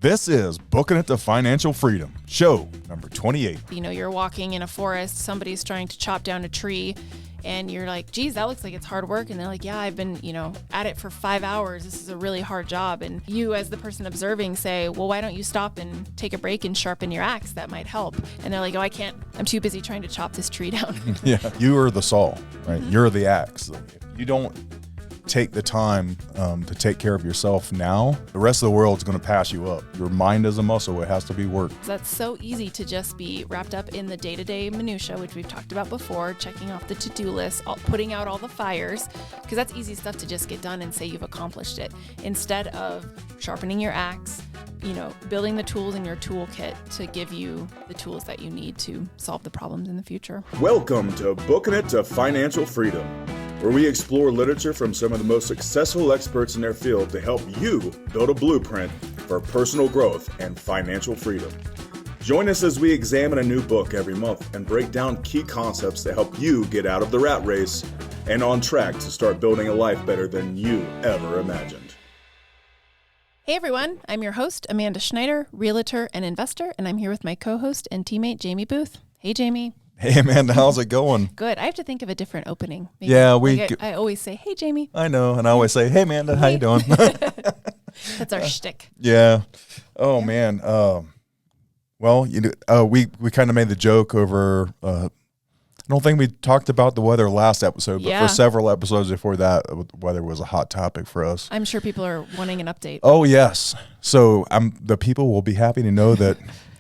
This is Booking It to Financial Freedom, show number 28. You know, you're walking in a forest, somebody's trying to chop down a tree, and you're like, geez, that looks like it's hard work. And they're like, yeah, I've been, at it for 5 hours. This is a really hard job. And you, as the person observing, say, well, why don't you stop and take a break and sharpen your axe? That might help. And they're like, oh, I can't. I'm too busy trying to chop this tree down. Yeah, you are the saw, right? Mm-hmm. You're the axe. If you don't take the time to take care of yourself now, the rest of the world's going to pass you up. Your mind is a muscle. It has to be worked. That's so easy to just be wrapped up in the day-to-day minutia, which we've talked about before, checking off the to-do list, putting out all the fires, because that's easy stuff to just get done and say you've accomplished it, instead of sharpening your axe, building the tools in your toolkit to give you the tools that you need to solve the problems in the future. Welcome to Booking It to Financial Freedom, where we explore literature from some of the most successful experts in their field to help you build a blueprint for personal growth and financial freedom. Join us as we examine a new book every month and break down key concepts to help you get out of the rat race and on track to start building a life better than you ever imagined. Hey everyone, I'm your host, Amanda Schneider, realtor and investor, and I'm here with my co-host and teammate, Jamie Booth. Hey, Jamie. Hey, Amanda, how's it going? Good. I have to think of a different opening. Maybe. Yeah, I always say, hey, Jamie. I know, and I always say, hey, Amanda, how you doing? That's our shtick. Yeah. Oh, man. We kind of made the joke over, I don't think we talked about the weather last episode, but for several episodes before that, weather was a hot topic for us. I'm sure people are wanting an update. Oh, yes. So the people will be happy to know that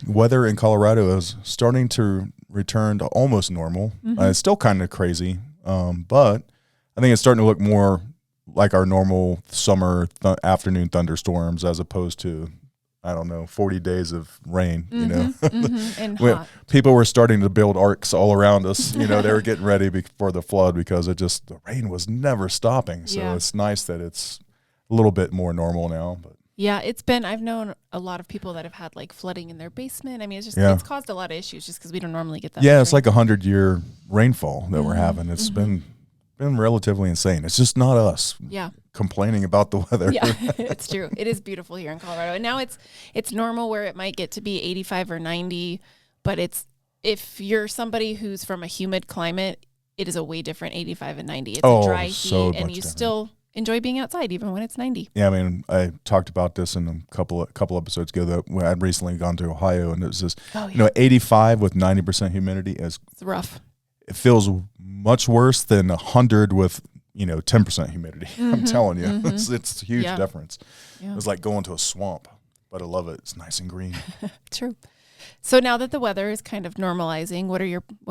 weather in Colorado is starting to return to almost normal. Mm-hmm. It's still kind of crazy, but I think it's starting to look more like our normal summer afternoon thunderstorms as opposed to, 40 days of rain, And hot. People were starting to build arcs all around us. They were getting ready for the flood because the rain was never stopping. So It's nice that it's a little bit more normal now. But yeah, I've known a lot of people that have had like flooding in their basement. I mean, it's caused a lot of issues just because we don't normally get that. Yeah, it's like 100-year rainfall that we're having. It's been relatively insane. It's just not us complaining about the weather. Yeah, it's true. It is beautiful here in Colorado. And now it's normal where it might get to be 85 or 90, but if you're somebody who's from a humid climate, it is a way different 85 and 90. It's a dry heat and you still enjoy being outside even when it's 90. Yeah, I mean, I talked about this in a couple episodes ago that when I'd recently gone to Ohio, and it was just 85 with 90% humidity it's rough. It feels much worse than 100 with 10% humidity. Mm-hmm, I'm telling you, it's a huge difference. Yeah. It was like going to a swamp, but I love it. It's nice and green. True. So now that the weather is kind of normalizing, what are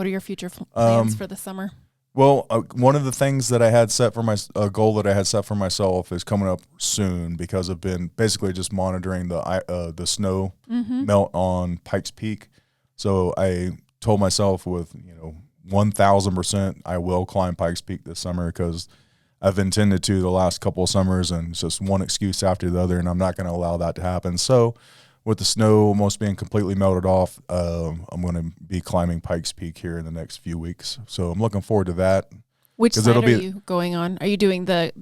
your future plans for the summer? Well, one of the things that I had set for goal that I had set for myself is coming up soon because I've been basically just monitoring the snow melt on Pikes Peak. So I told myself with 1,000% I will climb Pikes Peak this summer because I've intended to the last couple of summers, and it's just one excuse after the other, and I'm not going to allow that to happen. So with the snow almost being completely melted off, I'm going to be climbing Pikes Peak here in the next few weeks. So I'm looking forward to that. Which side are you going on? Are you doing the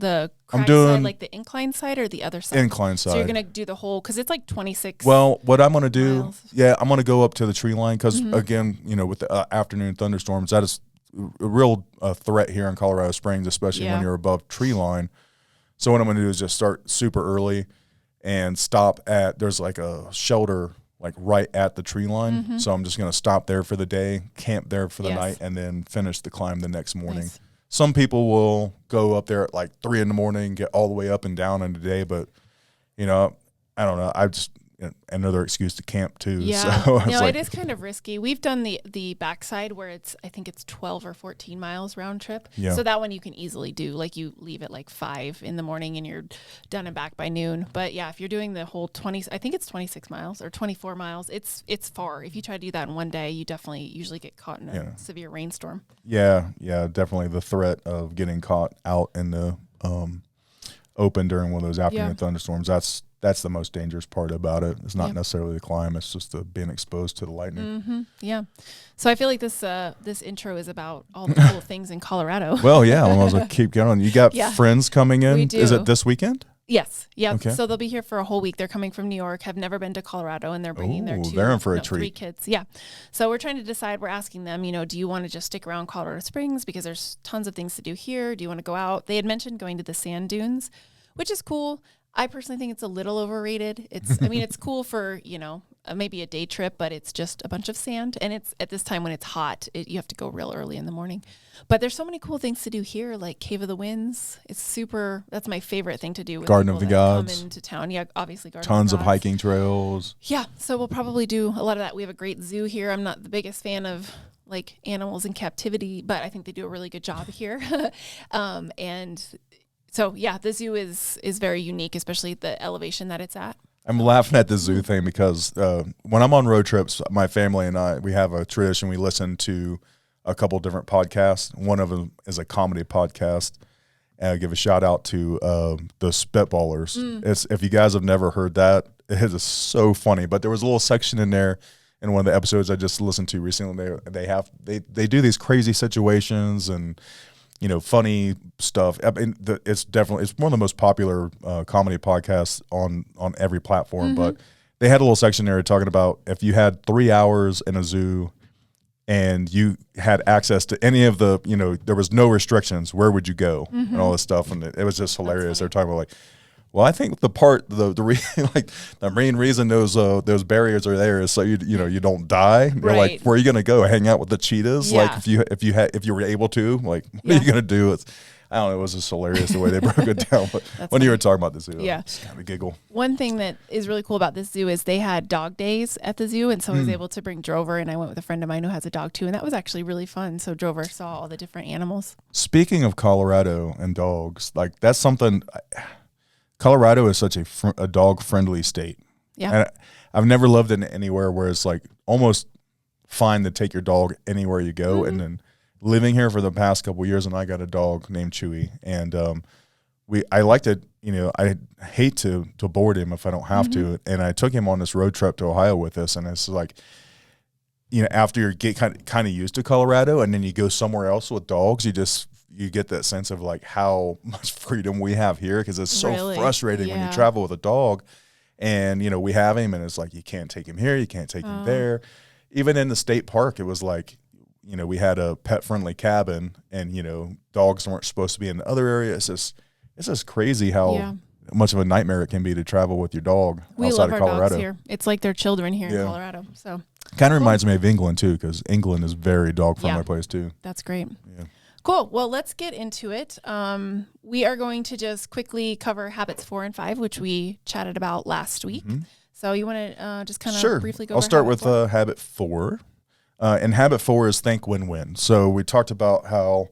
crag side, like the incline side, or the other side? Incline side. So you're going to do the whole, because it's like 26 Well, what I'm going to do, miles. I'm going to go up to the tree line because, again, with the afternoon thunderstorms, that is a real threat here in Colorado Springs, especially when you're above tree line. So what I'm going to do is just start super early and stop there's like a shelter like right at the tree line. Mm-hmm. So I'm just going to stop there for the day, camp there for the night, and then finish the climb the next morning. Nice. Some people will go up there at like 3 a.m, get all the way up and down in the day, but I don't know. I just another excuse to camp too. Yeah. So it is kind of risky. We've done the backside where I think it's 12 or 14 miles round trip. Yeah. So that one you can easily do. Like you leave at like 5 a.m. and you're done and back by noon. But yeah, if you're doing the whole 20, I think it's 26 miles or 24 miles, it's far. If you try to do that in one day, you definitely usually get caught in a severe rainstorm. Yeah, definitely the threat of getting caught out in the open during one of those afternoon thunderstorms. That's the most dangerous part about it. It's not necessarily the climb. It's just being exposed to the lightning. Mm-hmm. Yeah. So I feel like this intro is about all the cool things in Colorado. Well, yeah. I might as well keep going. You got friends coming in. We do. Is it this weekend? Yes. Yeah. Okay. So they'll be here for a whole week. They're coming from New York, have never been to Colorado, and they're bringing their they're in for a treat. 3 kids. Yeah. So we're trying to decide, we're asking them, do you want to just stick around Colorado Springs because there's tons of things to do here? Do you want to go out? They had mentioned going to the sand dunes, which is cool. I personally think it's a little overrated. It's cool for, maybe a day trip, but it's just a bunch of sand. And it's at this time when it's hot, you have to go real early in the morning. But there's so many cool things to do here, like Cave of the Winds. That's my favorite thing to do. With Garden of the Gods. Come into town. Yeah, obviously Garden Tons of of the Gods. hiking trails. Yeah, so we'll probably do a lot of that. We have a great zoo here. I'm not the biggest fan of like animals in captivity, but I think they do a really good job here. And so, yeah, the zoo is very unique, especially the elevation that it's at. I'm laughing at the zoo thing because when I'm on road trips, my family and I, we have a tradition. We listen to a couple different podcasts. One of them is a comedy podcast. And I give a shout out to the Spitballers. If you guys have never heard that, it is so funny. But there was a little section in there in one of the episodes I just listened to recently. They do these crazy situations and funny stuff. It's one of the most popular comedy podcasts on every platform. But they had a little section there talking about if you had 3 hours in a zoo and you had access to any of the, there was no restrictions, where would you go and all this stuff. And it was just hilarious. They're talking about like, well, I think the main reason those barriers are there is so you don't die. They're Right. like, where are you going to go? Hang out with the cheetahs? Yeah. Like if you were able to, like, what are you going to do? I don't know. It was just hilarious the way they broke it down. But when you were talking about the zoo, I just kind of giggle. One thing that is really cool about this zoo is they had dog days at the zoo, and so I was able to bring Drover, and I went with a friend of mine who has a dog too, and that was actually really fun. So Drover saw all the different animals. Speaking of Colorado and dogs, like that's something. Colorado is such a dog-friendly state. Yeah. And I've never lived in anywhere where it's like almost fine to take your dog anywhere you go. And then living here for the past couple of years, and I got a dog named Chewy, and I like to, I hate to board him if I don't have to, and I took him on this road trip to Ohio with us, and it's like, after you get kind of used to Colorado, and then you go somewhere else with dogs, you get that sense of like how much freedom we have here, because it's so frustrating when you travel with a dog and, we have him and it's like, you can't take him here, you can't take him there. Even in the state park, it was like, we had a pet friendly cabin and, dogs weren't supposed to be in the other area. It's just crazy how much of a nightmare it can be to travel with your dog outside of Colorado. We love our dogs here. It's like they're children here in Colorado. So kind of reminds me of England too, because England is very dog friendly place too. That's great. Yeah. Cool. Well, let's get into it. We are going to just quickly cover habits 4 and 5, which we chatted about last week. So you want to just kind of briefly go over I'll start with habit 4? habit 4. And habit 4 is think win-win. So we talked about how,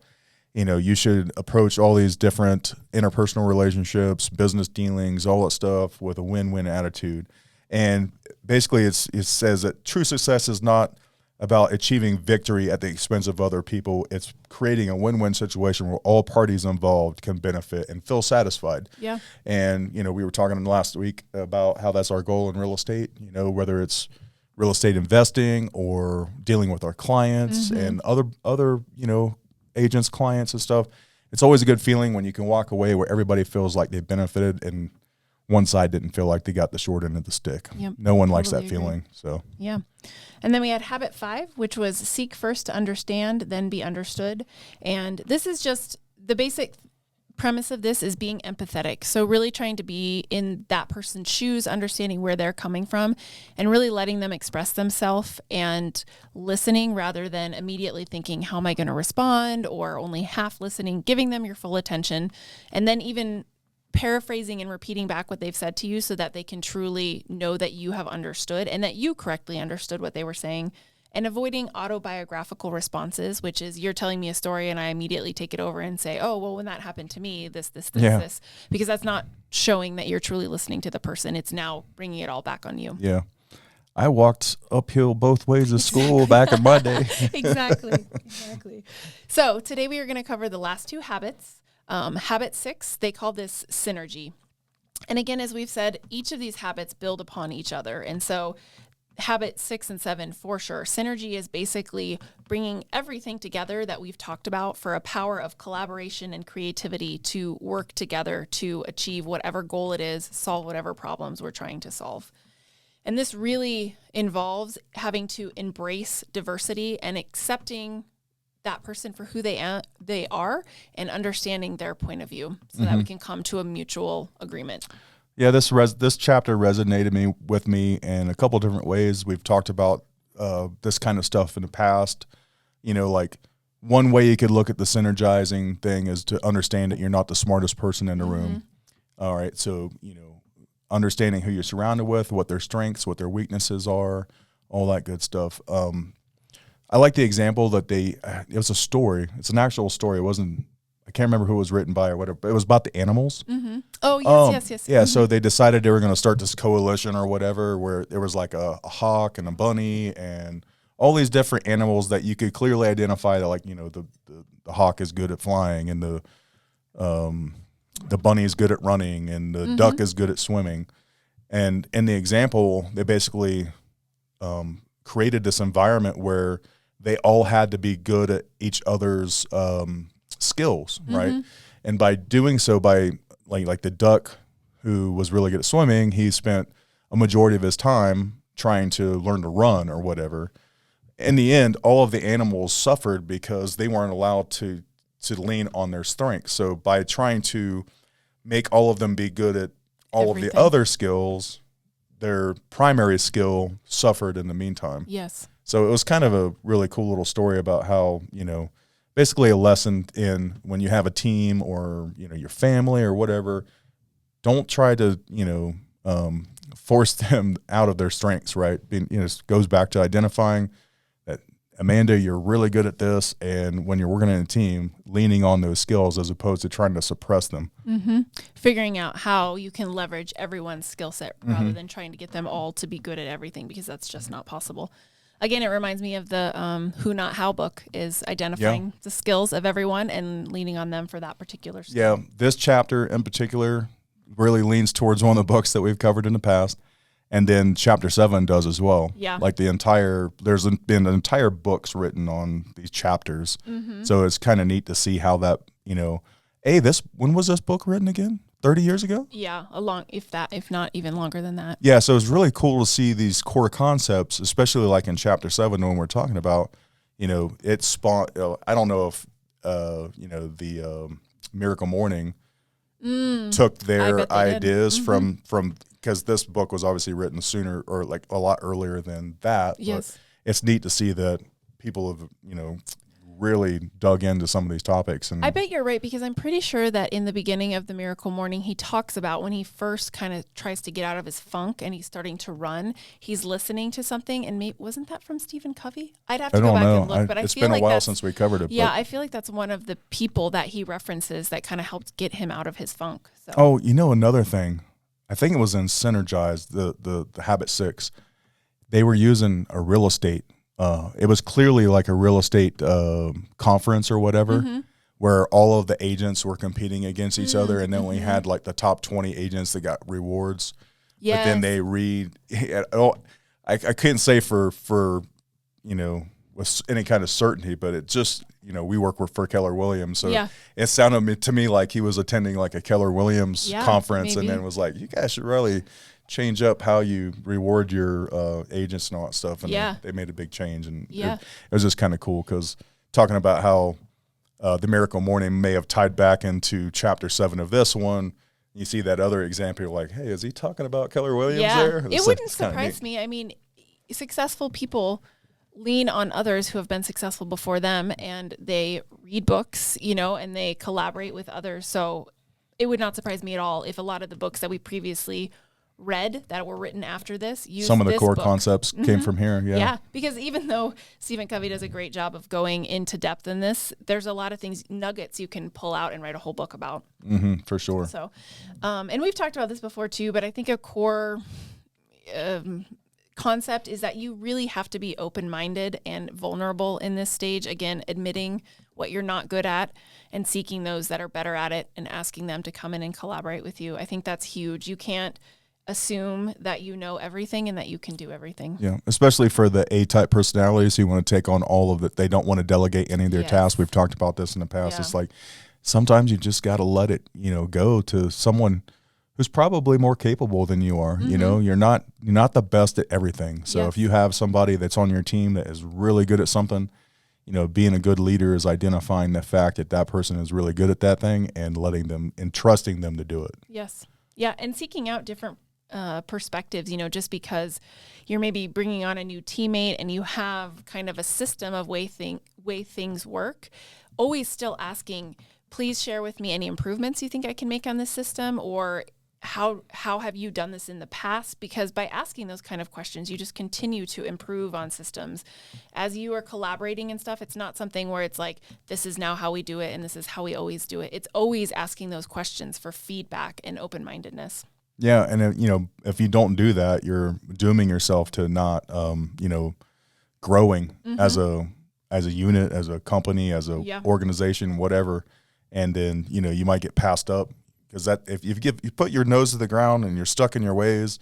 you should approach all these different interpersonal relationships, business dealings, all that stuff with a win-win attitude. And basically it says that true success is not about achieving victory at the expense of other people. It's creating a win-win situation where all parties involved can benefit and feel satisfied. Yeah. And, we were talking last week about how that's our goal in real estate, whether it's real estate investing or dealing with our clients and other, agents, clients and stuff. It's always a good feeling when you can walk away where everybody feels like they benefited and one side didn't feel like they got the short end of the stick. Yep, no one likes that feeling. So yeah. And then we had habit 5, which was seek first to understand, then be understood. And this is just the basic premise of this is being empathetic. So really trying to be in that person's shoes, understanding where they're coming from and really letting them express themselves and listening rather than immediately thinking, how am I going to respond? Or only half listening, giving them your full attention. And then even paraphrasing and repeating back what they've said to you so that they can truly know that you have understood and that you correctly understood what they were saying, and avoiding autobiographical responses, which is you're telling me a story and I immediately take it over and say, oh, well, when that happened to me, this, because that's not showing that you're truly listening to the person. It's now bringing it all back on you. Yeah. I walked uphill both ways to school back in my day. Exactly. So today we are going to cover the last 2 habits. Habit 6, they call this synergy. And again, as we've said, each of these habits build upon each other. And so habit 6 and 7 for sure. Synergy is basically bringing everything together that we've talked about for a power of collaboration and creativity to work together to achieve whatever goal it is, solve whatever problems we're trying to solve. And this really involves having to embrace diversity and accepting that person for who they are and understanding their point of view so that we can come to a mutual agreement. Yeah, this chapter resonated with me in a couple different ways. We've talked about this kind of stuff in the past. Like one way you could look at the synergizing thing is to understand that you're not the smartest person in the room. All right, so understanding who you're surrounded with, what their strengths, what their weaknesses are, all that good stuff. I like the example that it was a story. It's an actual story. It wasn't, I can't remember who it was written by or whatever, but it was about the animals. Oh, yes. Yeah, so they decided they were going to start this coalition or whatever where there was like a hawk and a bunny and all these different animals that you could clearly identify that, like, the hawk is good at flying and the bunny is good at running and the duck is good at swimming. And in the example, they basically created this environment where they all had to be good at each other's skills, right? And by doing so, by like the duck who was really good at swimming, he spent a majority of his time trying to learn to run or whatever. In the end, all of the animals suffered because they weren't allowed to lean on their strengths. So by trying to make all of them be good at all of the other skills, their primary skill suffered in the meantime. Yes. So it was kind of a really cool little story about how, basically a lesson in when you have a team or, your family or whatever, don't try to, force them out of their strengths, right? It goes back to identifying that, Amanda, you're really good at this. And when you're working in a team, leaning on those skills as opposed to trying to suppress them. Figuring out how you can leverage everyone's skill set rather than trying to get them all to be good at everything, because that's just not possible. Again, it reminds me of the Who Not How book, is identifying the skills of everyone and leaning on them for that particular skill. Yeah, this chapter in particular really leans towards one of the books that we've covered in the past. And then chapter 7 does as well. Yeah. Like there's been entire books written on these chapters. So it's kind of neat to see how that, when was this book written again? 30 years ago? Yeah, if not even longer than that. Yeah, so it's really cool to see these core concepts, especially like in chapter 7 when we're talking about, it spawned, I don't know if, the Miracle Morning took their ideas from because this book was obviously written sooner or like a lot earlier than that. Yes. But it's neat to see that people have, really dug into some of these topics. And I bet you're right, because I'm pretty sure that in the beginning of the Miracle Morning, he talks about when he first kind of tries to get out of his funk and he's starting to run, he's listening to something. And wasn't that from Stephen Covey? I'd have to go back and look, but it's been a while since we covered it. Yeah, I feel like that's one of the people that he references that kind of helped get him out of his funk. So. Oh, another thing, I think it was in Synergize, the Habit 6, they were using a real estate. It was clearly like a real estate conference or whatever, where all of the agents were competing against each other, and then we had like the top 20 agents that got rewards. Yes. But then they I couldn't say for with any kind of certainty, but it just we work for Keller Williams, so it sounded to me like he was attending like a Keller Williams conference, maybe. And then was like, you guys should really change up how you reward your agents and all that stuff. And they made a big change. And it was just kind of cool because talking about how the Miracle Morning may have tied back into chapter 7 of this one. You see that other example, you're like, hey, is he talking about Keller Williams there? It wouldn't surprise me. I mean, successful people lean on others who have been successful before them, and they read books, and they collaborate with others. So it would not surprise me at all if a lot of the books that we previously read that were written after this used some of the core book. Concepts came from here. Yeah, because even though Stephen Covey does a great job of going into depth in this, there's a lot of nuggets you can pull out and write a whole book about. For sure. So, and we've talked about this before too, but I think a core concept is that you really have to be open-minded and vulnerable in this stage. Again, admitting what you're not good at and seeking those that are better at it and asking them to come in and collaborate with you. I think that's huge. You can't assume that you know everything and that you can do everything. Yeah, especially for the A-type personalities who want to take on all of it. They don't want to delegate any of their tasks. We've talked about this in the past. It's like sometimes you just got to let it, go to someone who's probably more capable than you are. You're not the best at everything. So if you have somebody that's on your team that is really good at something, being a good leader is identifying the fact that that person is really good at that thing and letting them and trusting them to do it. Yes. Yeah. And seeking out different perspectives, just because you're maybe bringing on a new teammate and you have kind of a system of way things work, always still asking, please share with me any improvements you think I can make on this system, or how have you done this in the past? Because by asking those kind of questions, you just continue to improve on systems. As you are collaborating and stuff, it's not something where it's like, this is now how we do it and this is how we always do it. It's always asking those questions for feedback and open-mindedness. Yeah, and if you don't do that, you're dooming yourself to not, growing as a unit, as a company, as a organization, whatever. And then you might get passed up because that if you put your nose to the ground and you're stuck in your ways,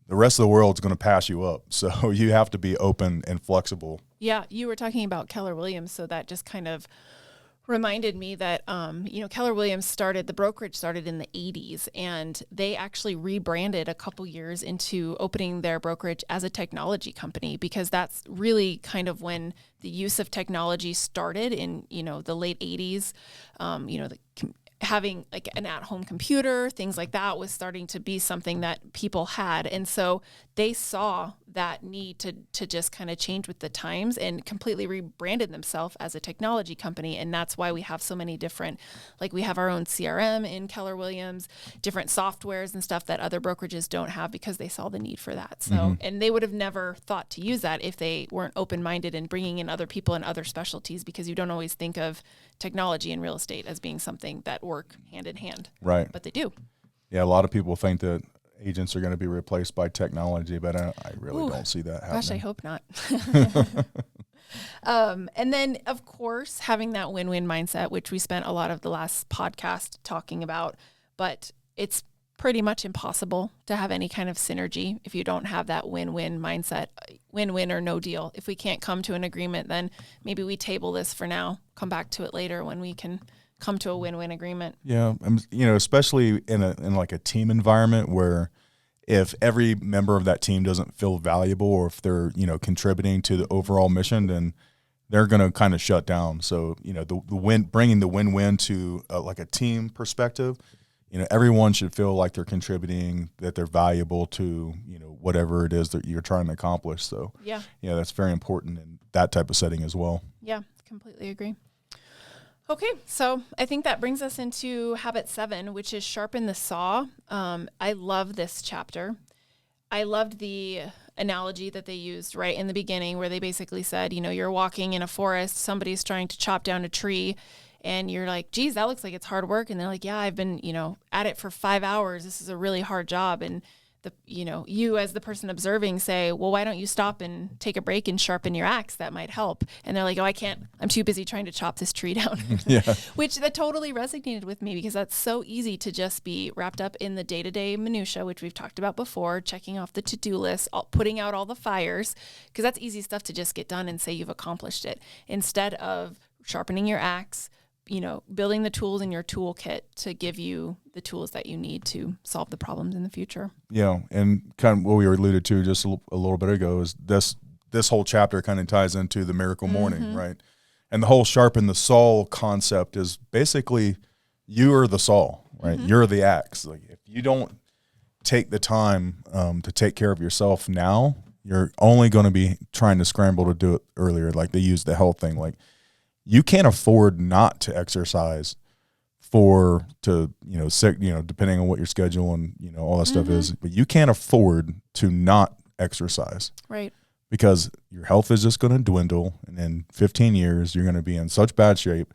the rest of the world's going to pass you up. So you have to be open and flexible. Yeah, you were talking about Keller Williams, so that just kind of reminded me that, Keller Williams the brokerage started in the 80s, and they actually rebranded a couple years into opening their brokerage as a technology company, because that's really kind of when the use of technology started in, the late 80s. Having like an at-home computer, things like that was starting to be something that people had. And so they saw that need to just kind of change with the times and completely rebranded themselves as a technology company. And that's why we have so many different, like we have our own CRM in Keller Williams, different softwares and stuff that other brokerages don't have, because they saw the need for that. So, and they would have never thought to use that if they weren't open-minded and bringing in other people and other specialties, because you don't always think of technology and real estate as being something that work hand in hand. Right. But they do. Yeah, a lot of people think that agents are going to be replaced by technology, but I really don't see that happening. Gosh, I hope not. And then, of course, having that win-win mindset, which we spent a lot of the last podcast talking about, but it's pretty much impossible to have any kind of synergy if you don't have that win-win mindset, win-win or no deal. If we can't come to an agreement, then maybe we table this for now, come back to it later when we can come to a win-win agreement. Yeah. Especially in like a team environment where if every member of that team doesn't feel valuable, or if they're, contributing to the overall mission, then they're going to kind of shut down. So, bringing the win-win to like a team perspective, everyone should feel like they're contributing, that they're valuable to, whatever it is that you're trying to accomplish. So, that's very important in that type of setting as well. Yeah, completely agree. Okay, so I think that brings us into habit 7, which is sharpen the saw. I love this chapter. I loved the analogy that they used right in the beginning, where they basically said, you're walking in a forest, somebody's trying to chop down a tree, and you're like, geez, that looks like it's hard work. And they're like, yeah, I've been, at it for 5 hours. This is a really hard job. And you as the person observing say, well, why don't you stop and take a break and sharpen your axe? That might help. And they're like, oh, I can't, I'm too busy trying to chop this tree down. Which that totally resonated with me, because that's so easy to just be wrapped up in the day-to-day minutia, which we've talked about before, checking off the to-do list, putting out all the fires, because that's easy stuff to just get done and say you've accomplished it, instead of sharpening your axe, building the tools in your toolkit to give you the tools that you need to solve the problems in the future. Yeah. And kind of what we alluded to just a little bit ago is this whole chapter kind of ties into the miracle morning, right? And the whole sharpen the saw concept is basically you are the saw, right? You're the axe. Like if you don't take the time to take care of yourself now, you're only going to be trying to scramble to do it earlier. Like they use the health thing. Like you can't afford not to exercise depending on what your schedule and, all that stuff is, but you can't afford to not exercise. Right. Because your health is just going to dwindle. And in 15 years, you're going to be in such bad shape.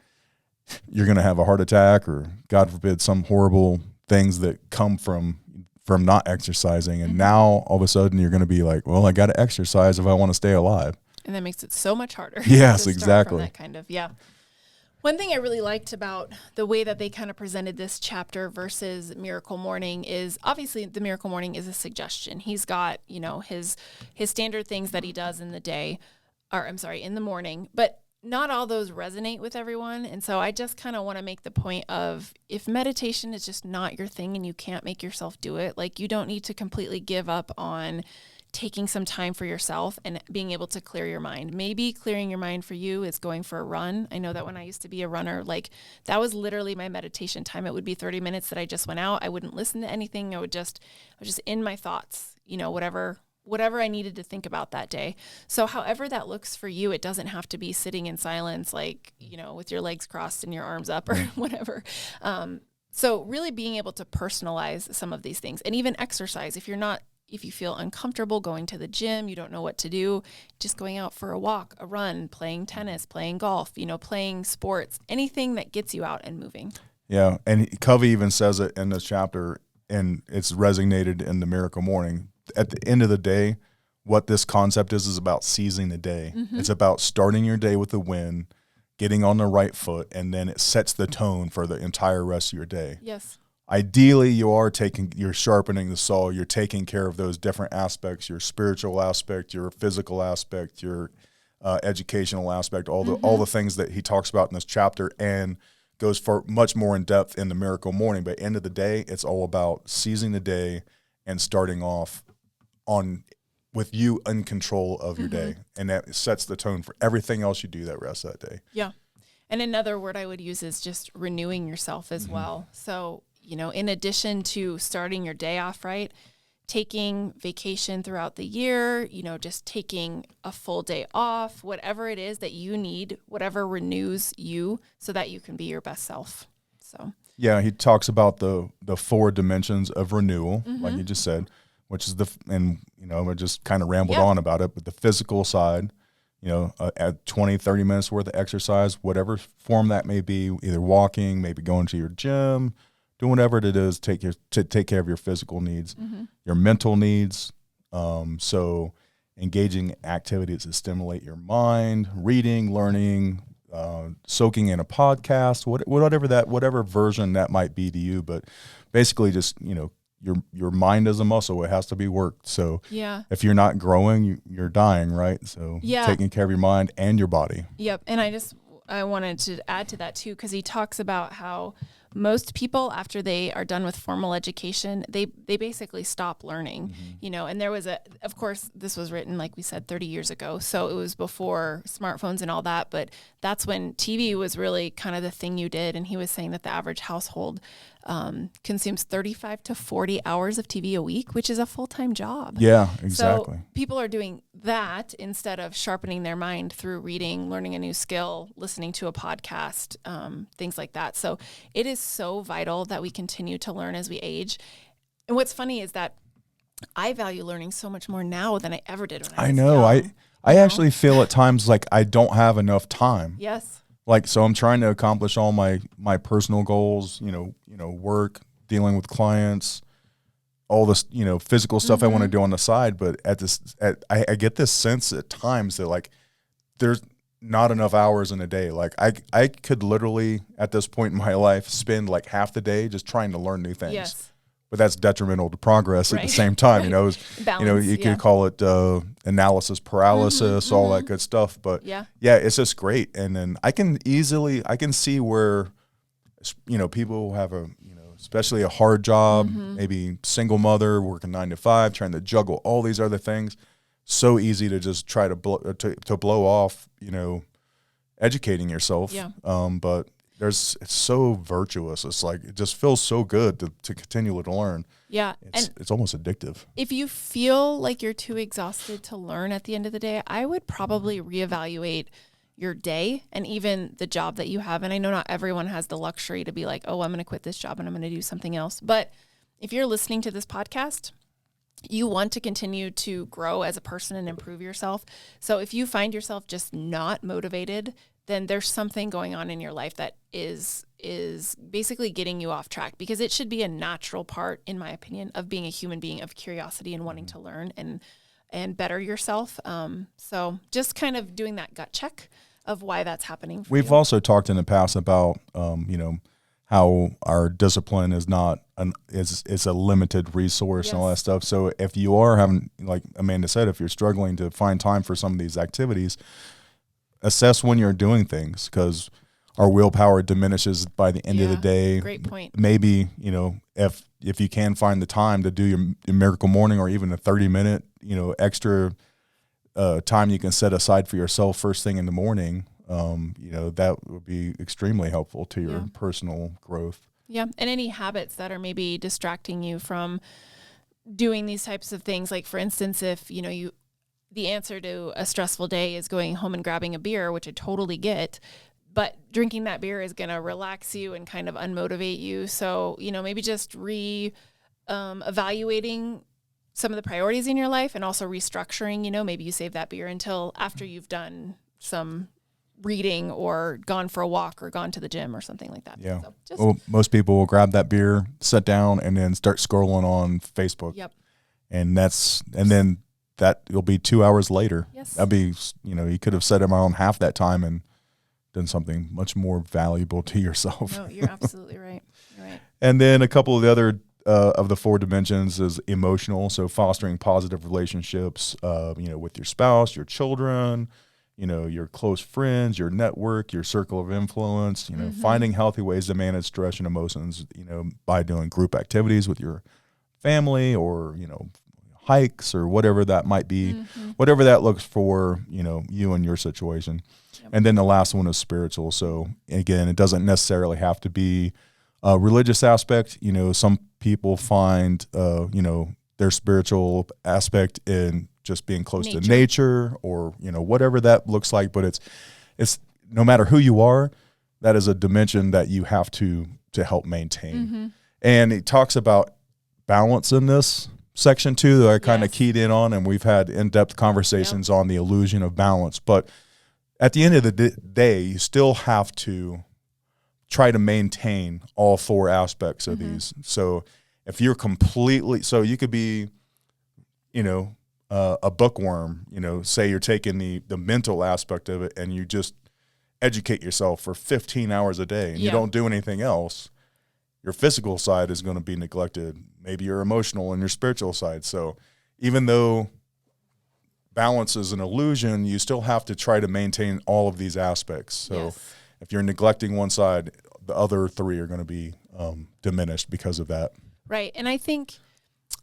You're going to have a heart attack or, God forbid, some horrible things that come from not exercising. And now all of a sudden you're going to be like, well, I got to exercise if I want to stay alive. And that makes it so much harder. Yes, exactly. From that kind of, One thing I really liked about the way that they kind of presented this chapter versus Miracle Morning is obviously the Miracle Morning is a suggestion. He's got, his standard things that he does in the day, in the morning, but not all those resonate with everyone. And so I just kind of want to make the point of, if meditation is just not your thing and you can't make yourself do it, like, you don't need to completely give up on taking some time for yourself and being able to clear your mind. Maybe clearing your mind for you is going for a run. I know that when I used to be a runner, like, that was literally my meditation time. It would be 30 minutes that I just went out. I wouldn't listen to anything. I was just in my thoughts, whatever I needed to think about that day. So however that looks for you, it doesn't have to be sitting in silence, like, with your legs crossed and your arms up or whatever. So really being able to personalize some of these things, and even exercise. If you feel uncomfortable going to the gym, you don't know what to do, just going out for a walk, a run, playing tennis, playing golf, playing sports, anything that gets you out and moving. Yeah. And Covey even says it in this chapter, and it's resonated in the Miracle Morning. At the end of the day, what this concept is about seizing the day. Mm-hmm. It's about starting your day with a win, getting on the right foot, and then it sets the tone for the entire rest of your day. Yes. Ideally, you're sharpening the saw. You're taking care of those different aspects, your spiritual aspect, your physical aspect, your educational aspect, all the things that he talks about in this chapter, and goes for much more in depth in the Miracle Morning. But at the end of the day, it's all about seizing the day and starting off with you in control of your day. And that sets the tone for everything else you do that rest of that day. Yeah. And another word I would use is just renewing yourself as well. So, in addition to starting your day off right, taking vacation throughout the year, just taking a full day off, whatever it is that you need, whatever renews you so that you can be your best self. So, yeah, he talks about the 4 dimensions of renewal, like you just said, which is I just kind of rambled on about it, but the physical side, at 20, 30 minutes worth of exercise, whatever form that may be, either walking, maybe going to your gym, doing whatever it is, to take care of your physical needs, your mental needs. So engaging activities that stimulate your mind, reading, learning, soaking in a podcast, whatever version that might be to you, but basically just, your mind is a muscle. It has to be worked. So if you're not growing, you're dying, right? So taking care of your mind and your body. Yep. And I wanted to add to that too, because he talks about how most people, after they are done with formal education, they basically stop learning, and there was of course, this was written, like we said, 30 years ago. So it was before smartphones and all that, but that's when TV was really kind of the thing you did. And he was saying that the average household consumes 35 to 40 hours of TV a week, which is a full-time job. Yeah, exactly. So people are doing that instead of sharpening their mind through reading, learning a new skill, listening to a podcast, things like that. So it is so vital that we continue to learn as we age. And what's funny is that I value learning so much more now than I ever did when I was young. I actually feel at times like I don't have enough time. Yes. Like, so I'm trying to accomplish all my personal goals, work, dealing with clients, all this, physical stuff I want to do on the side. But I get this sense at times that, like, there's not enough hours in a day. Like, I could literally at this point in my life spend like half the day just trying to learn new things. Yes. But that's detrimental to progress at the same time. Balance, you could call it analysis paralysis, all that good stuff. But it's just great. And then I can see where, people have especially a hard job, maybe single mother working 9 to 5, trying to juggle all these other things. So easy to just try to blow off, educating yourself. Yeah. But it's so virtuous. It's like, it just feels so good to continue to learn. Yeah. It's almost addictive. If you feel like you're too exhausted to learn at the end of the day, I would probably reevaluate your day and even the job that you have. And I know not everyone has the luxury to be like, oh, I'm going to quit this job and I'm going to do something else. But if you're listening to this podcast, you want to continue to grow as a person and improve yourself. So if you find yourself just not motivated, then there's something going on in your life that is basically getting you off track, because it should be a natural part, in my opinion, of being a human being, of curiosity and wanting to learn and better yourself. So just kind of doing that gut check of why that's happening for We've you. also talked in the past about, how our discipline is not it's a limited resource and all that stuff. So if you are having, like Amanda said, if you're struggling to find time for some of these activities, assess when you're doing things, because our willpower diminishes by the end of the day. Great point. Maybe, if you can find the time to do your miracle morning, or even a 30-minute, extra time you can set aside for yourself first thing in the morning, that would be extremely helpful to your personal growth. Yeah. And any habits that are maybe distracting you from doing these types of things. Like, for instance, if, the answer to a stressful day is going home and grabbing a beer, which I totally get, but drinking that beer is going to relax you and kind of unmotivate you. So, maybe just evaluating some of the priorities in your life, and also restructuring, maybe you save that beer until after you've done some reading or gone for a walk or gone to the gym or something like that. Yeah. So most people will grab that beer, sit down, and then start scrolling on Facebook. Yep. And then that will be 2 hours later. Yes. That'd be, you could have set them on half that time and done something much more valuable to yourself. No, you're absolutely right. You're right. And then a couple of the other of the 4 dimensions is emotional. So fostering positive relationships, with your spouse, your children, your close friends, your network, your circle of influence, finding healthy ways to manage stress and emotions, by doing group activities with your family, or, hikes, or whatever that might be, whatever that looks for, you and your situation. Yep. And then the last one is spiritual. So again, it doesn't necessarily have to be a religious aspect. Some people find, their spiritual aspect in just being close to nature, or, whatever that looks like. But it's no matter who you are, that is a dimension that you have to help maintain. And it talks about balance in this section too, that I kind of keyed in on, and we've had in-depth conversations on the illusion of balance. But at the end of the day, you still have to try to maintain all 4 aspects of these. So if you're so you could be, a bookworm, say you're taking the mental aspect of it, and you just educate yourself for 15 hours a day, and you don't do anything else. Your physical side is going to be neglected. Maybe your emotional and your spiritual side. So even though balance is an illusion, you still have to try to maintain all of these aspects. So if you're neglecting one side, the other 3 are going to be diminished because of that. Right. And I think,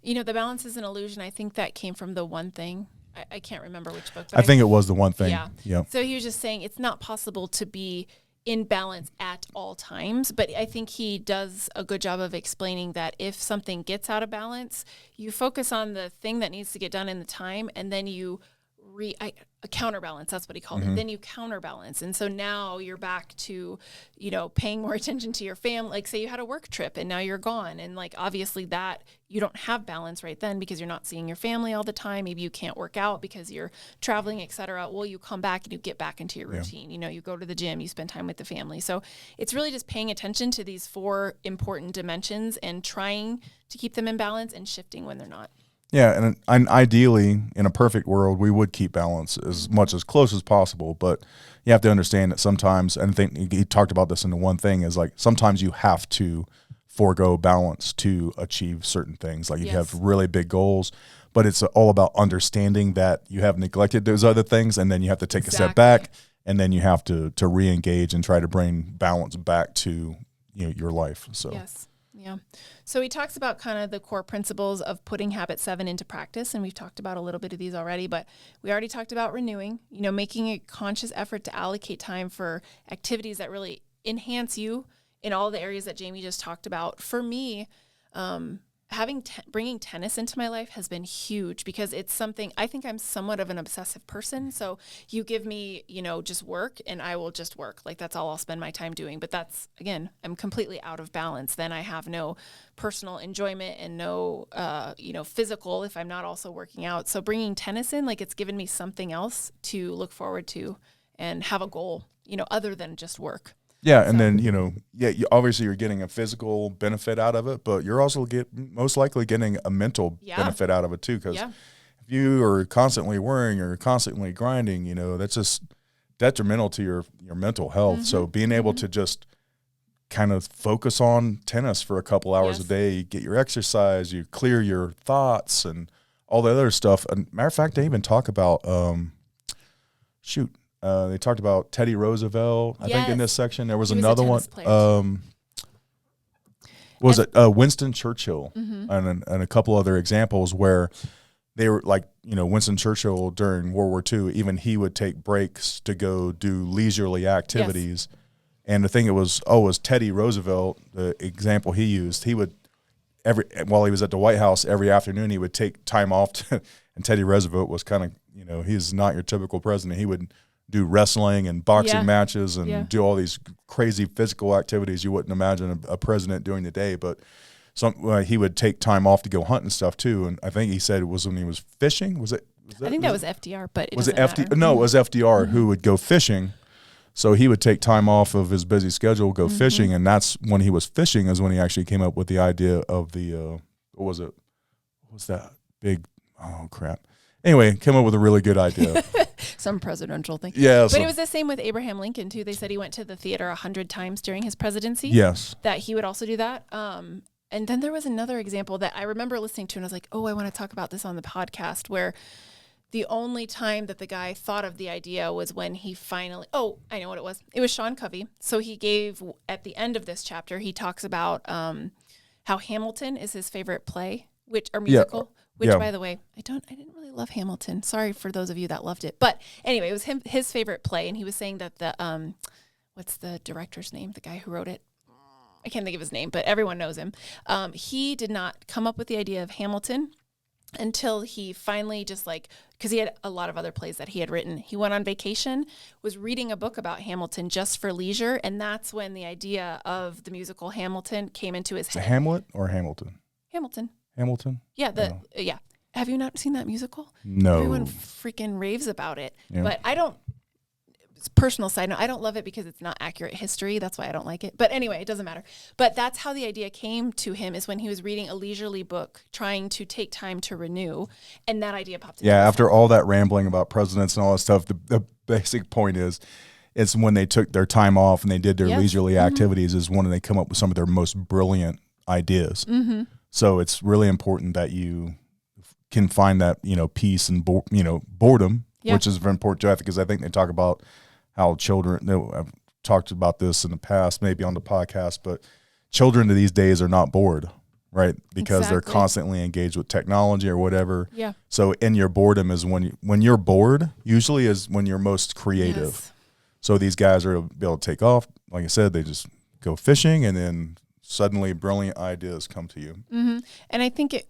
the balance is an illusion. I think that came from The One Thing. I can't remember which book. But I think it was The One Thing. Yeah. So he was just saying it's not possible to be in balance at all times. But I think he does a good job of explaining that if something gets out of balance, you focus on the thing that needs to get done in the time, and then you a counterbalance. That's what he called it. Then you counterbalance. And so now you're back to, paying more attention to your family. Like, say you had a work trip and now you're gone. And like, obviously that you don't have balance right then, because you're not seeing your family all the time. Maybe you can't work out because you're traveling, et cetera. Well, you come back and you get back into your routine. You go to the gym, you spend time with the family. So it's really just paying attention to these 4 important dimensions and trying to keep them in balance and shifting when they're not. Yeah, and ideally, in a perfect world, we would keep balance as much as close as possible. But you have to understand that sometimes, and I think he talked about this in The One Thing, is like sometimes you have to forego balance to achieve certain things. Like you have really big goals, but it's all about understanding that you have neglected those other things, and then you have to take a step back, and then you have to re-engage and try to bring balance back to your life. So yes. Yeah. So he talks about kind of the core principles of putting habit 7 into practice. And we've talked about a little bit of these already, but we already talked about renewing, making a conscious effort to allocate time for activities that really enhance you in all the areas that Jamie just talked about. For me, bringing tennis into my life has been huge, because it's something, I think I'm somewhat of an obsessive person. So you give me, just work and I will just work. Like that's all I'll spend my time doing. But that's, again, I'm completely out of balance. Then I have no personal enjoyment and no, physical if I'm not also working out. So bringing tennis in, like it's given me something else to look forward to and have a goal, other than just work. Yeah, and then, obviously you're getting a physical benefit out of it, but you're also most likely getting a mental benefit out of it too, because if you are constantly worrying or constantly grinding, that's just detrimental to your mental health. So being able to just kind of focus on tennis for a couple hours a day, you get your exercise, you clear your thoughts and all the other stuff. And matter of fact, they even talk about, they talked about Teddy Roosevelt. I think in this section, there was another one. Winston Churchill and a couple other examples where they were like, Winston Churchill during World War II, even he would take breaks to go do leisurely activities. Yes. And the thing was Teddy Roosevelt, the example he used, he would while he was at the White House every afternoon, he would take time off and Teddy Roosevelt was kind of, he's not your typical president. He would do wrestling and boxing matches and do all these crazy physical activities you wouldn't imagine a president doing today. But he would take time off to go hunt and stuff too. And I think he said it was when he was fishing. I think that was FDR, but was it FDR? No, it was FDR who would go fishing. So he would take time off of his busy schedule, go fishing, and that's when he was fishing is when he actually came up with the idea of the what was it? What was that big? Oh crap! Anyway, came up with a really good idea. Some presidential thing. Yeah, but it was the same with Abraham Lincoln too. They said he went to the theater 100 times during his presidency. Yes, that he would also do that. And then there was another example that I remember listening to, and I was like, oh, I want to talk about this on the podcast, where the only time that the guy thought of the idea was when he finally, I know what it was. It was Sean Covey. So he gave, at the end of this chapter, he talks about how Hamilton is his favorite play, musical, by the way, I didn't really love Hamilton. Sorry for those of you that loved it. But anyway, it was his favorite play. And he was saying that the, what's the director's name? The guy who wrote it? I can't think of his name, but everyone knows him. He did not come up with the idea of Hamilton until he finally because he had a lot of other plays that he had written. He went on vacation, was reading a book about Hamilton just for leisure, and that's when the idea of the musical Hamilton came into his head. Hamlet or Hamilton? Hamilton. Yeah, yeah. Have you not seen that musical? No. Everyone freaking raves about it. Yeah. But I don't, personal side note, I don't love it because it's not accurate history. That's why I don't like it. But anyway, it doesn't matter. But that's how the idea came to him, is when he was reading a leisurely book, trying to take time to renew, and that idea popped in. Yeah, after all that rambling about presidents and all that stuff, the basic point is, it's when they took their time off and they did their leisurely activities is when they come up with some of their most brilliant ideas. So it's really important that you can find that, peace and boredom, which is very important too, because I think they talk about how children, I've talked about this in the past, maybe on the podcast, but children of these days are not bored, right? Because they're constantly engaged with technology or whatever. Yeah. So in your boredom is when you're bored, usually is when you're most creative. Yes. So these guys are able to take off. Like I said, they just go fishing, and then suddenly brilliant ideas come to you. And I think it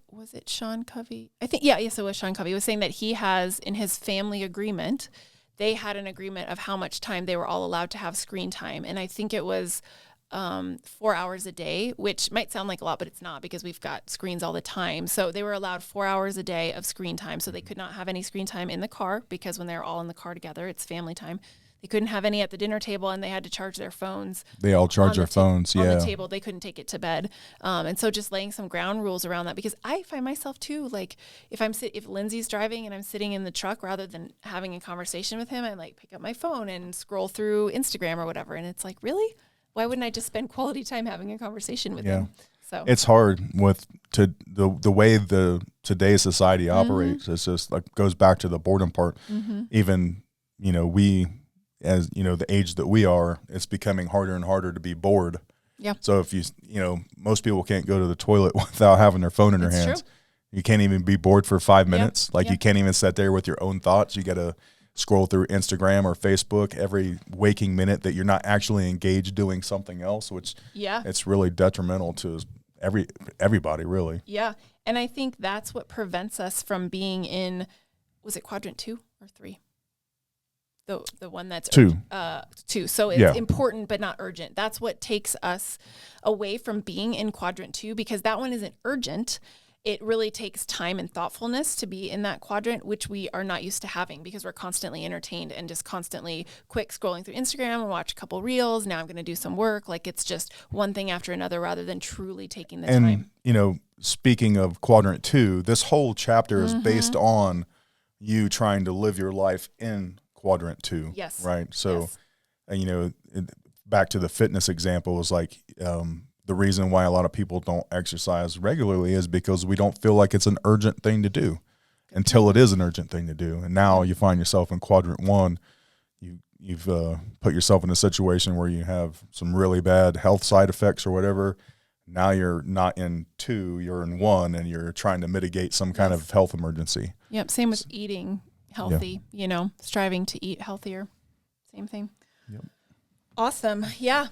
Sean Covey? I think, yes, it was Sean Covey. He was saying that he has, in his family agreement, they had an agreement of how much time they were all allowed to have screen time. And I think it was 4 hours a day, which might sound like a lot, but it's not, because we've got screens all the time. So they were allowed 4 hours a day of screen time. So they could not have any screen time in the car, because when they're all in the car together, it's family time. They couldn't have any at the dinner table, and they had to charge their phones. They all charge their phones, on the table. They couldn't take it to bed. And so just laying some ground rules around that, because I find myself too, like if Lindsay's driving and I'm sitting in the truck, rather than having a conversation with him, I pick up my phone and scroll through Instagram or whatever. And it's like, really? Why wouldn't I just spend quality time having a conversation with him? So it's hard with the way today's society operates. It's just goes back to the boredom part. Even, we, as the age that we are, it's becoming harder and harder to be bored. Yeah. So if most people can't go to the toilet without having their phone in their hands. True. You can't even be bored for 5 minutes. You can't even sit there with your own thoughts. You got to scroll through Instagram or Facebook every waking minute that you're not actually engaged doing something else, which it's really detrimental to everybody, really. Yeah. And I think that's what prevents us from being in, was it quadrant 2 or 3? The one that's 2. 2. So it's important but not urgent. That's what takes us away from being in quadrant 2, because that one isn't urgent. It really takes time and thoughtfulness to be in that quadrant, which we are not used to having, because we're constantly entertained and just constantly quick scrolling through Instagram and watch a couple reels. Now I'm going to do some work. It's just one thing after another, rather than truly taking the time. Speaking of quadrant 2, this whole chapter is based on you trying to live your life in quadrant 2. Yes. Right. So, Yes. you know, back to the fitness example is like, the reason why a lot of people don't exercise regularly is because we don't feel like it's an urgent thing to do until it is an urgent thing to do. And now you find yourself in quadrant 1. You've put yourself in a situation where you have some really bad health side effects or whatever. Now you're not in 2, you're in 1, and you're trying to mitigate some kind of health emergency. Yep. Same with eating healthy, you know, striving to eat healthier. Same thing. Yep. Awesome. Yeah.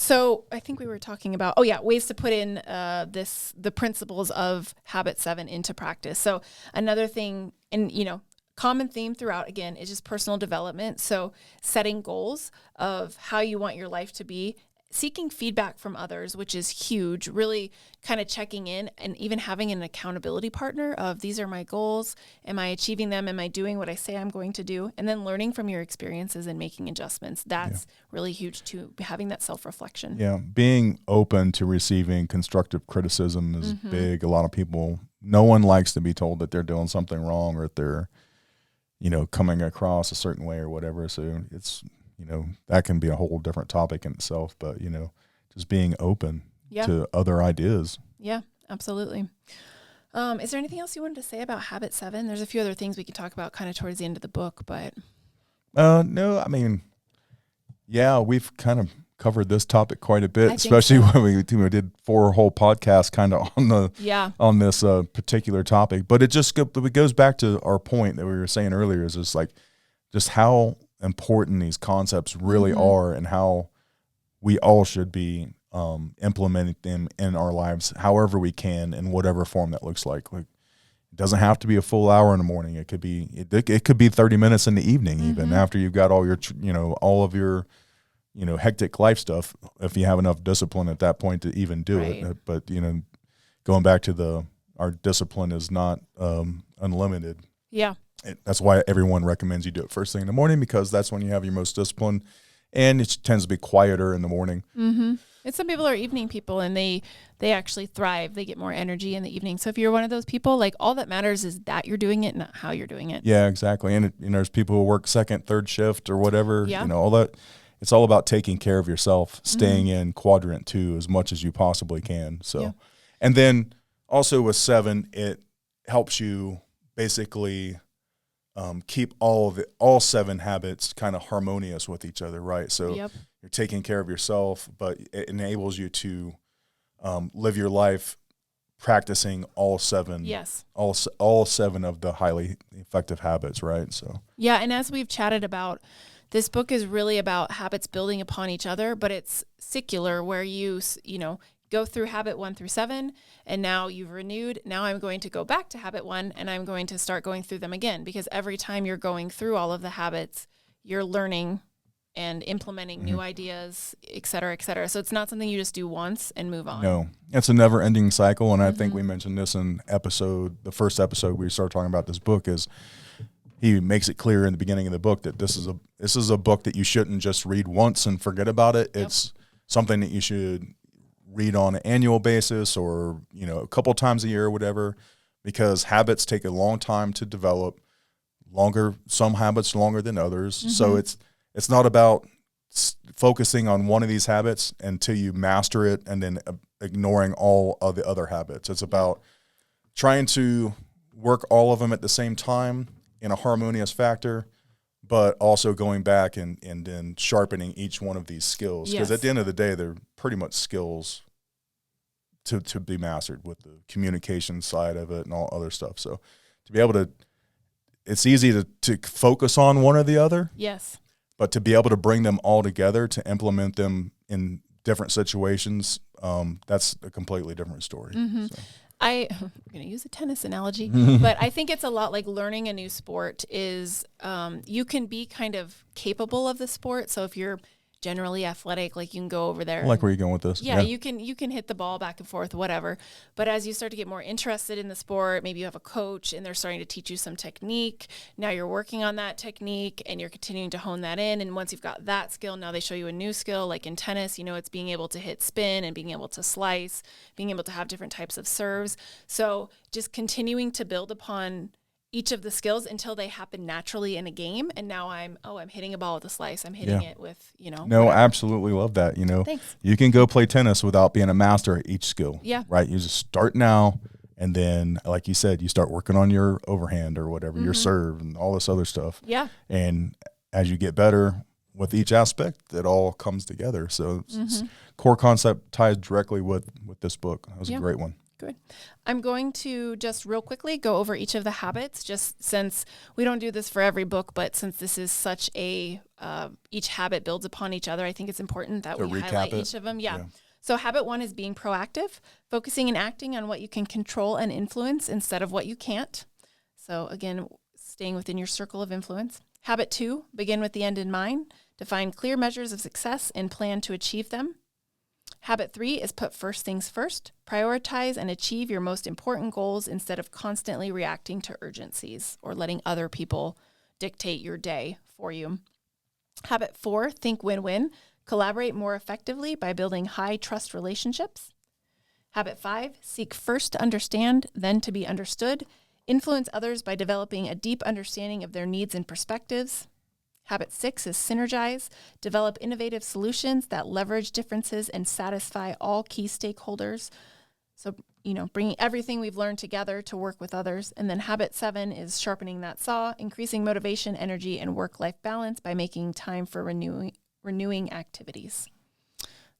So I think we were talking about, ways to put in the principles of habit 7 into practice. So another thing, and you know, common theme throughout, again, is just personal development. So setting goals of how you want your life to be, seeking feedback from others, which is huge, really kind of checking in and even having an accountability partner of these are my goals. Am I achieving them? Am I doing what I say I'm going to do? And then learning from your experiences and making adjustments. That's really huge too, having that self-reflection. Yeah. Being open to receiving constructive criticism is big. A lot of people, no one likes to be told that they're doing something wrong or that they're, you know, coming across a certain way or whatever. So it's, you know, that can be a whole different topic in itself, but, you know, just being open to other ideas. Yeah, absolutely. Is there anything else you wanted to say about habit 7? There's a few other things we could talk about kind of towards the end of the book, but. No, I mean, yeah, we've kind of covered this topic quite a bit, especially when we did 4 whole podcasts kind of on this particular topic. But it goes back to our point that we were saying earlier, is just like just how important these concepts really are and how we all should be implementing them in our lives however we can, in whatever form that looks like. Like, it doesn't have to be a full hour in the morning. It could be 30 minutes in the evening, even after you've got all your all of your hectic life stuff, if you have enough discipline at that point to even do it. But, you know, going back to our discipline is not unlimited. Yeah. That's why everyone recommends you do it first thing in the morning, because that's when you have your most discipline, and it tends to be quieter in the morning. Mm-hmm. And some people are evening people, and they actually thrive. They get more energy in the evening. So if you're one of those people, like, all that matters is that you're doing it, not how you're doing it. Yeah, exactly. And there's people who work second, third shift or whatever, Yeah. you know, all that. It's all about taking care of yourself, staying in quadrant 2 as much as you possibly can. So, and then also with 7, it helps you basically keep all 7 habits kind of harmonious with each other, right? So you're taking care of yourself, but it enables you to live your life practicing all 7. Yes. All 7 of the highly effective habits, right? So yeah, and as we've chatted about, this book is really about habits building upon each other, but it's secular, where you go through habit 1 through 7, and now you've renewed. Now I'm going to go back to habit 1, and I'm going to start going through them again, because every time you're going through all of the habits, you're learning and implementing new ideas, et cetera, et cetera. So it's not something you just do once and move on. No, it's a never ending cycle. And I think we mentioned this in the first episode we started talking about this book, is he makes it clear in the beginning of the book that this is a book that you shouldn't just read once and forget about it. It's something that you should read on an annual basis, or, you know, a couple times a year or whatever, because habits take a long time to develop, some habits longer than others. So it's not about focusing on one of these habits until you master it and then ignoring all of the other habits. It's about trying to work all of them at the same time in a harmonious factor, but also going back and then sharpening each one of these skills. Because at the end of the day, they're pretty much skills to be mastered, with the communication side of it and all other stuff. So to be able to, it's easy to focus on one or the other. Yes. But to be able to bring them all together to implement them in different situations, that's a completely different story. So. I'm going to use a tennis analogy, but I think it's a lot like learning a new sport is you can be kind of capable of the sport. So if you're generally athletic, like, you can go over there. I like where you're going with this. Yeah, you can hit the ball back and forth, whatever. But as you start to get more interested in the sport, maybe you have a coach and they're starting to teach you some technique. Now you're working on that technique and you're continuing to hone that in. And once you've got that skill, now they show you a new skill. Like in tennis, it's being able to hit spin and being able to slice, being able to have different types of serves. So just continuing to build upon each of the skills until they happen naturally in a game. And now I'm hitting a ball with a slice. I'm hitting it with, No, whatever. absolutely love that. Thanks. You can go play tennis without being a master at each skill. Yeah. Right. You just start now. And then, like you said, you start working on your overhand or whatever, your serve and all this other stuff. Yeah. And as you get better with each aspect, it all comes together. So core concept ties directly with this book. That was a great one. Good. I'm going to just real quickly go over each of the habits, just since we don't do this for every book, but since this is such a, each habit builds upon each other, I think it's important that we highlight each of them. Yeah. So habit 1 is being proactive, focusing and acting on what you can control and influence instead of what you can't. So again, staying within your circle of influence. Habit 2, begin with the end in mind, define clear measures of success and plan to achieve them. Habit 3 is put first things first, prioritize and achieve your most important goals instead of constantly reacting to urgencies or letting other people dictate your day for you. Habit 4, think win-win, collaborate more effectively by building high trust relationships. Habit 5, seek first to understand, then to be understood, influence others by developing a deep understanding of their needs and perspectives. Habit 6 is synergize, develop innovative solutions that leverage differences and satisfy all key stakeholders. So, bringing everything we've learned together to work with others. And then habit 7 is sharpening that saw, increasing motivation, energy, and work-life balance by making time for renewing activities.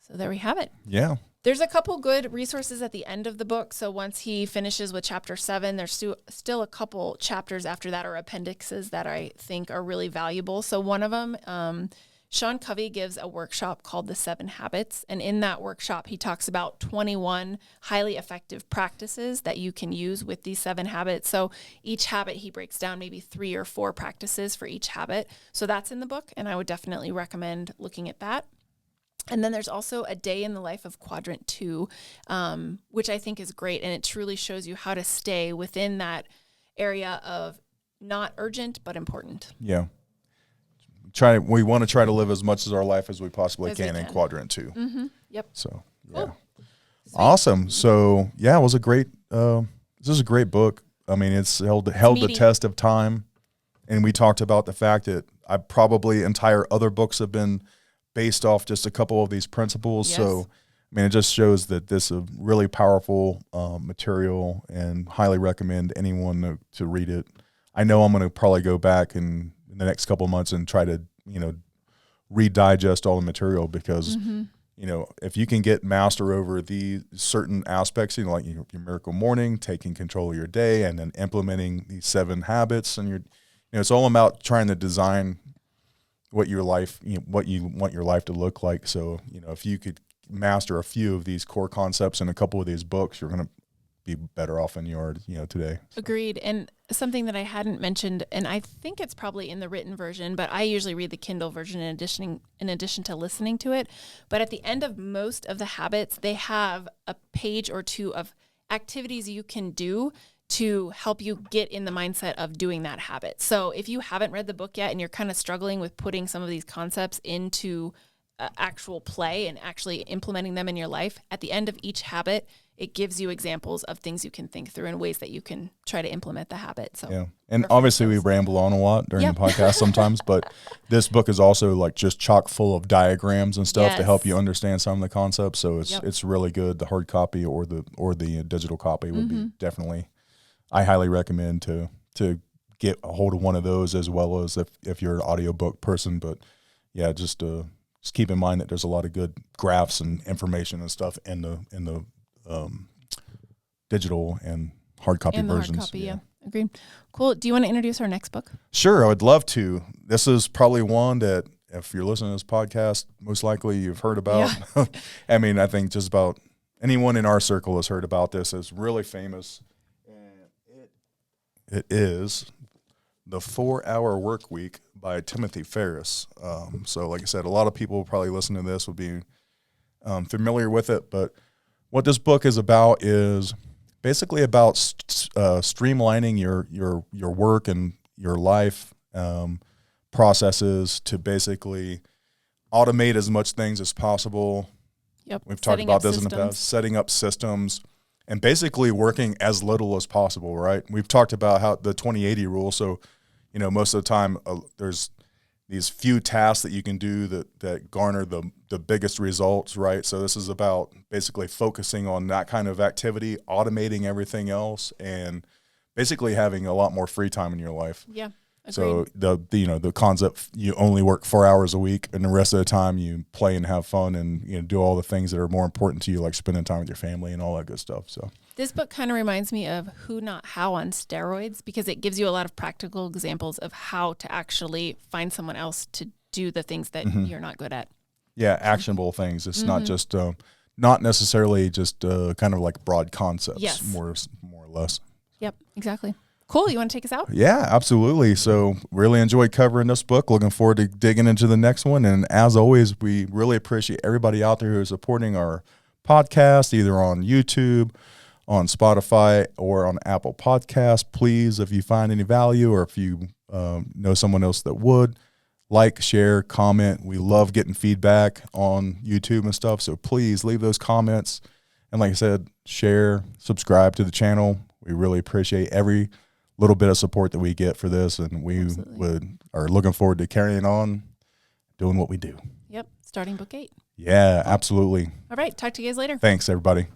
So there we have it. Yeah. There's a couple good resources at the end of the book. So once he finishes with chapter 7, there's still a couple chapters after that, or appendixes, that I think are really valuable. So one of them, Sean Covey gives a workshop called The 7 Habits. And in that workshop, he talks about 21 highly effective practices that you can use with these 7 habits. So each habit, he breaks down maybe 3 or 4 practices for each habit. So that's in the book, and I would definitely recommend looking at that. And then there's also a day in the life of quadrant 2, which I think is great. And it truly shows you how to stay within that area of not urgent, but important. Yeah. We want to try to live as much as our life as we possibly can in quadrant 2. Mm-hmm. Yep. So, yeah. Cool. Awesome. So, yeah, it was a great, this is a great book. I mean, it's held the test of time. And we talked about the fact that entire other books have been based off just a couple of these principles. Yes. So, I mean, it just shows that this is a really powerful material, and highly recommend anyone to read it. I know I'm going to probably go back in the next couple of months and try to, redigest all the material, because, if you can get master over the certain aspects, like your miracle morning, taking control of your day, and then implementing these 7 habits, and it's all about trying to design what your life, what you want your life to look like. So, if you could master a few of these core concepts in a couple of these books, you're going to be better off than you are, today. So. Agreed. And something that I hadn't mentioned, and I think it's probably in the written version, but I usually read the Kindle version in addition to listening to it. But at the end of most of the habits, they have a page or 2 of activities you can do to help you get in the mindset of doing that habit. So if you haven't read the book yet and you're kind of struggling with putting some of these concepts into actual play and actually implementing them in your life, at the end of each habit, it gives you examples of things you can think through and ways that you can try to implement the habit. So yeah, and obviously we ramble on a lot during the podcast sometimes, but this book is also like just chock full of diagrams and stuff to help you understand some of the concepts. So it's really good. The hard copy or the digital copy would be definitely. I highly recommend to get a hold of one of those, as well as if you're an audiobook person. But yeah, just keep in mind that there's a lot of good graphs and information and stuff in the digital and hard copy versions. Hard copy, yeah. Agreed. Cool. Do you want to introduce our next book? Sure, I would love to. This is probably one that, if you're listening to this podcast, most likely you've heard about. Yeah. I mean, I think just about anyone in our circle has heard about this. It's really famous. It is The 4-Hour Workweek by Timothy Ferriss. So like I said, a lot of people probably listening to this would be familiar with it. But what this book is about is basically about streamlining your work and your life processes to basically automate as much things as possible. Yep. We've talked about this in the past, setting up systems and basically working as little as possible, right? We've talked about how the 20-80 rule. So, most of the time there's these few tasks that you can do that garner the biggest results, right? So this is about basically focusing on that kind of activity, automating everything else, and basically having a lot more free time in your life. Yeah. Agreed. So the concept, you only work 4 hours a week, and the rest of the time you play and have fun and do all the things that are more important to you, like spending time with your family and all that good stuff. So this book kind of reminds me of Who Not How on steroids, because it gives you a lot of practical examples of how to actually find someone else to do the things that you're not good at. Yeah, actionable things. It's not just not necessarily just kind of like broad concepts. Yes. More or less. Yep, exactly. Cool. You want to take us out? Yeah, absolutely. So really enjoyed covering this book. Looking forward to digging into the next one. And as always, we really appreciate everybody out there who is supporting our podcast, either on YouTube, on Spotify, or on Apple Podcasts. Please, if you find any value, or if you know someone else that would, like, share, comment. We love getting feedback on YouTube and stuff. So please leave those comments. And like I said, share, subscribe to the channel. We really appreciate every little bit of support that we get for this, and we are looking forward to carrying on doing what we do. Yep. Starting book 8. Yeah, absolutely. All right. Talk to you guys later. Thanks, everybody.